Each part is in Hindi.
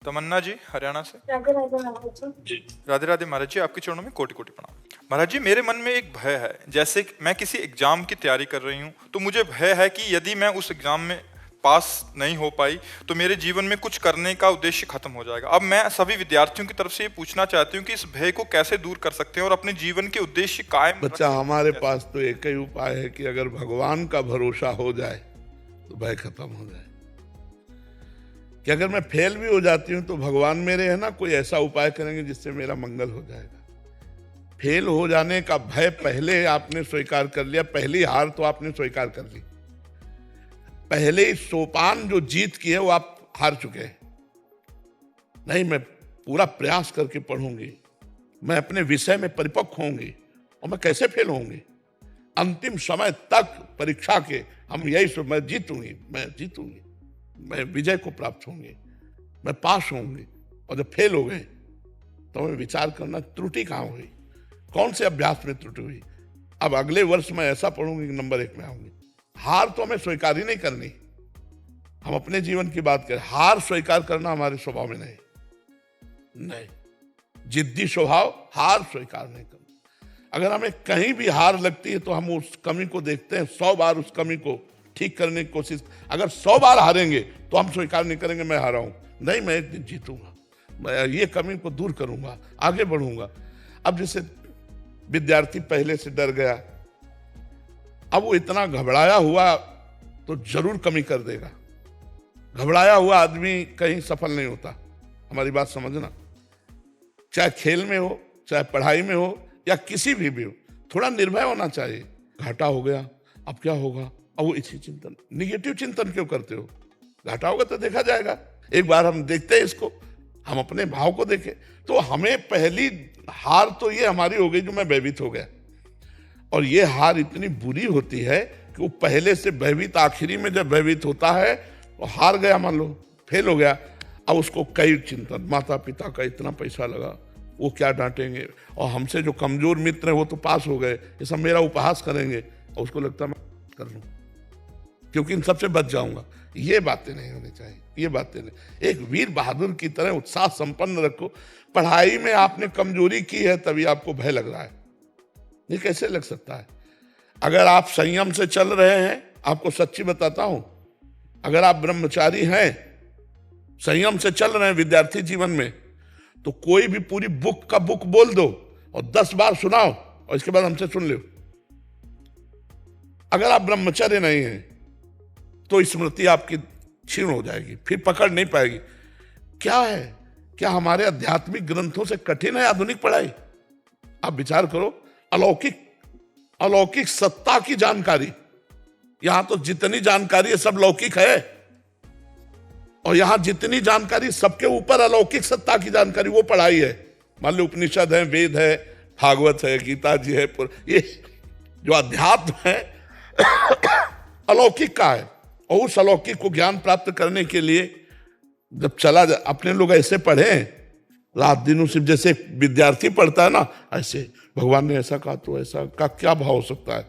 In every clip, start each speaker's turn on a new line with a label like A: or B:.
A: तमन्ना जी हरियाणा से।
B: राधे राधे महाराज जी।
A: राधे राधे महाराज जी, आपके चरणों में कोटि कोटि प्रणाम। महाराज जी, मेरे मन में एक भय है, जैसे कि मैं किसी एग्जाम की तैयारी कर रही हूँ तो मुझे भय है कि यदि मैं उस एग्जाम में पास नहीं हो पाई तो मेरे जीवन में कुछ करने का उद्देश्य खत्म हो जाएगा। अब मैं सभी विद्यार्थियों की तरफ से ये पूछना चाहती हूँ कि इस भय को कैसे दूर कर सकते हैं और अपने जीवन के उद्देश्य कायम
C: बच्चा, हमारे पास तो एक ही उपाय है कि अगर भगवान का भरोसा हो जाए तो भय खत्म हो जाए। कि अगर मैं फेल भी हो जाती हूँ तो भगवान मेरे है ना, कोई ऐसा उपाय करेंगे जिससे मेरा मंगल हो जाएगा। फेल हो जाने का भय पहले आपने स्वीकार कर लिया, पहली हार तो आपने स्वीकार कर ली, पहले सोपान जो जीत की है वो आप हार चुके हैं। नहीं, मैं पूरा प्रयास करके पढ़ूंगी, मैं अपने विषय में परिपक्व होंगी और मैं कैसे फेल होंगी। अंतिम समय तक परीक्षा के हम यही मैं जीतूंगी, मैं विजय को प्राप्त होंगे, मैं पास होंगे। और जब फेल हो गए तो हमें विचार करना त्रुटि कहाँ हुई, कौन से अभ्यास में त्रुटि हुई। अब अगले वर्ष मैं ऐसा पढ़ूंगी कि नंबर 1 में आऊंगी। हार तो हमें स्वीकार ही नहीं करनी। हम अपने जीवन की बात करें, हार स्वीकार करना हमारे स्वभाव में नहीं। जिद्दी स्वभाव, हार स्वीकार नहीं करना। अगर हमें कहीं भी हार लगती है तो हम उस कमी को देखते हैं, 100 बार उस कमी को ठीक करने की कोशिश। अगर 100 बार हारेंगे तो हम स्वीकार नहीं करेंगे मैं हारा हूं। नहीं, मैं एक दिन जीतूंगा, मैं ये कमी को दूर करूंगा, आगे बढ़ूंगा। अब जैसे विद्यार्थी पहले से डर गया, अब वो इतना घबराया हुआ तो जरूर कमी कर देगा। घबराया हुआ आदमी कहीं सफल नहीं होता। हमारी बात समझना, चाहे खेल में हो, चाहे पढ़ाई में हो, या किसी भी हो, थोड़ा निर्भय होना चाहिए। घाटा हो गया, अब क्या होगा। अब वो इसी चिंतन, निगेटिव चिंतन क्यों करते हो। घाटा होगा तो देखा जाएगा। एक बार हम देखते हैं इसको, हम अपने भाव को देखें तो हमें पहली हार तो ये हमारी हो गई जो मैं भयभीत हो गया। और ये हार इतनी बुरी होती है कि वो पहले से भयभीत, आखिरी में जब भयभीत होता है तो हार गया, मान लो फेल हो गया। अब उसको कई चिंतन, माता पिता का इतना पैसा लगा, वो क्या डांटेंगे, और हमसे जो कमजोर मित्र हैं वो तो पास हो गए, ये सब मेरा उपहास करेंगे, और उसको लगता है मैं कर लूँ क्योंकि इन सबसे बच जाऊंगा। ये बातें नहीं होनी चाहिए, ये बातें नहीं। एक वीर बहादुर की तरह उत्साह संपन्न रखो। पढ़ाई में आपने कमजोरी की है तभी आपको भय लग रहा है, ये कैसे लग सकता है। अगर आप संयम से चल रहे हैं, आपको सच्ची बताता हूं, अगर आप ब्रह्मचारी हैं, संयम से चल रहे हैं विद्यार्थी जीवन में, तो कोई भी पूरी बुक का बुक बोल दो और 10 बार सुनाओ और इसके बाद हमसे सुन लो। अगर आप ब्रह्मचर्य नहीं हैं तो स्मृति आपकी क्षीण हो जाएगी, फिर पकड़ नहीं पाएगी। क्या है, क्या हमारे आध्यात्मिक ग्रंथों से कठिन है आधुनिक पढ़ाई। आप विचार करो, अलौकिक सत्ता की जानकारी, यहां तो जितनी जानकारी है सब लौकिक है, और यहां जितनी जानकारी सबके ऊपर अलौकिक सत्ता की जानकारी, वो पढ़ाई है। मान लो उपनिषद है, वेद है, भागवत है, गीता जी है, ये जो अध्यात्म है अलौकिक का है। और उस अलौकिक को ज्ञान प्राप्त करने के लिए जब चला जा, अपने लोग ऐसे पढ़े रात दिन, सिर्फ जैसे विद्यार्थी पढ़ता है ना, ऐसे भगवान ने ऐसा कहा तो ऐसा का क्या भाव हो सकता है।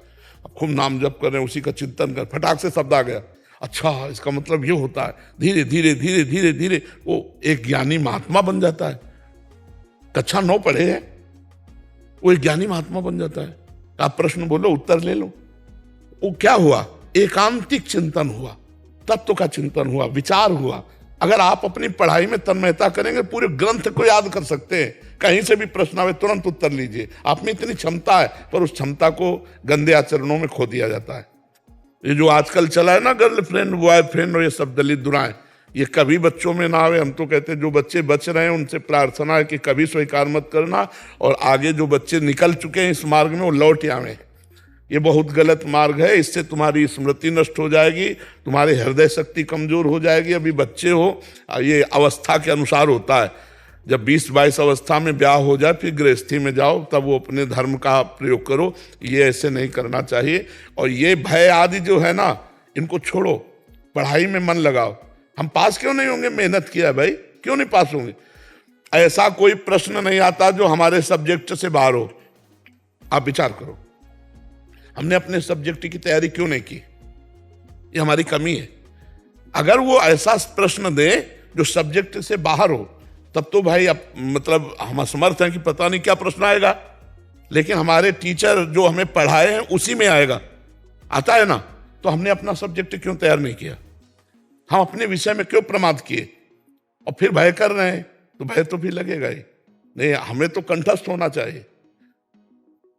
C: अब खूब नाम जप कर रहे हैं, उसी का चिंतन कर, फटाक से शब्द आ गया, अच्छा इसका मतलब ये होता है। धीरे धीरे धीरे धीरे धीरे वो एक ज्ञानी महात्मा बन जाता है। कक्षा 9 पढ़े हैं, वो एक ज्ञानी महात्मा बन जाता है। आप प्रश्न बोलो, उत्तर ले लो। वो क्या हुआ, एकांतिक चिंतन हुआ, तत्व का चिंतन हुआ, विचार हुआ। अगर आप अपनी पढ़ाई में तन्मयता करेंगे, पूरे ग्रंथ को याद कर सकते हैं। कहीं से भी प्रश्न आवे तुरंत उत्तर लीजिए। आप में इतनी क्षमता है, पर उस क्षमता को गंदे आचरणों में खो दिया जाता है। ये जो आजकल चला है ना, गर्लफ्रेंड बॉयफ्रेंड और ये सब दलित दुराएं, ये कभी बच्चों में ना आवे। हम तो कहते हैं जो बच्चे बच रहे हैं उनसे प्रार्थना है कि कभी स्वीकार मत करना, और आगे जो बच्चे निकल चुके हैं इस मार्ग में वो लौट आवे। ये बहुत गलत मार्ग है, इससे तुम्हारी स्मृति नष्ट हो जाएगी, तुम्हारी हृदय शक्ति कमजोर हो जाएगी। अभी बच्चे हो, ये अवस्था के अनुसार होता है। जब 20-22 अवस्था में ब्याह हो जाए फिर गृहस्थी में जाओ, तब वो अपने धर्म का प्रयोग करो। ये ऐसे नहीं करना चाहिए। और ये भय आदि जो है ना, इनको छोड़ो, पढ़ाई में मन लगाओ। हम पास क्यों नहीं होंगे, मेहनत किया भाई, क्यों नहीं पास होंगे। ऐसा कोई प्रश्न नहीं आता जो हमारे सब्जेक्ट से बाहर हो। आप विचार करो, हमने अपने सब्जेक्ट की तैयारी क्यों नहीं की, ये हमारी कमी है। अगर वो ऐसा प्रश्न दे जो सब्जेक्ट से बाहर हो, तब तो भाई अब मतलब हम असमर्थ हैं कि पता नहीं क्या प्रश्न आएगा, लेकिन हमारे टीचर जो हमें पढ़ाए हैं उसी में आएगा, आता है ना। तो हमने अपना सब्जेक्ट क्यों तैयार नहीं किया, हम अपने विषय में क्यों प्रमाद किए, और फिर भय कर रहे हैं, तो भय तो भी लगेगा ही नहीं। हमें तो कंठस्थ होना चाहिए।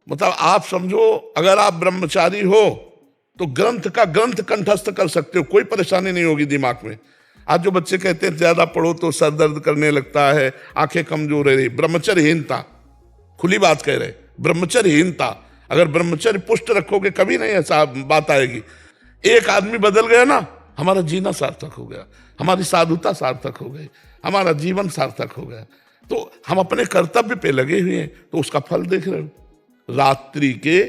C: मतलब आप समझो, अगर आप ब्रह्मचारी हो तो ग्रंथ का ग्रंथ कंठस्थ कर सकते हो, कोई परेशानी नहीं होगी दिमाग में। आज जो बच्चे कहते हैं ज्यादा पढ़ो तो सर दर्द करने लगता है, आंखें कमजोर है, ब्रह्मचर्यहीनता, खुली बात कह रहे, ब्रह्मचर्यहीनता। अगर ब्रह्मचर्य पुष्ट रखोगे कभी नहीं ऐसा बात आएगी। एक आदमी बदल गया ना, हमारा जीना सार्थक हो गया, हमारी साधुता सार्थक हो गई, हमारा जीवन सार्थक हो गया। तो हम अपने कर्तव्य पे लगे हुए हैं, तो उसका फल देख रहे हो। रात्रि के,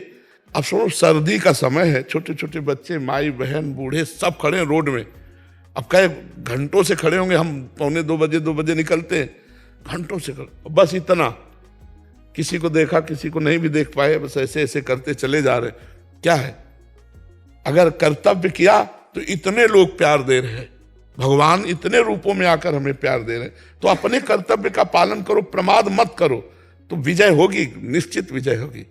C: अब सुनो, सर्दी का समय है, छोटे छोटे बच्चे, माई बहन बूढ़े सब खड़े हैं रोड में। अब कई घंटों से खड़े होंगे, हम 2 बजे निकलते हैं, घंटों से खड़े, बस इतना, किसी को देखा किसी को नहीं भी देख पाए, बस ऐसे ऐसे करते चले जा रहे। क्या है, अगर कर्तव्य किया तो इतने लोग प्यार दे रहे हैं, भगवान इतने रूपों में आकर हमें प्यार दे रहे हैं, तो अपने कर्तव्य का पालन करो, प्रमाद मत करो, तो विजय होगी, निश्चित विजय होगी।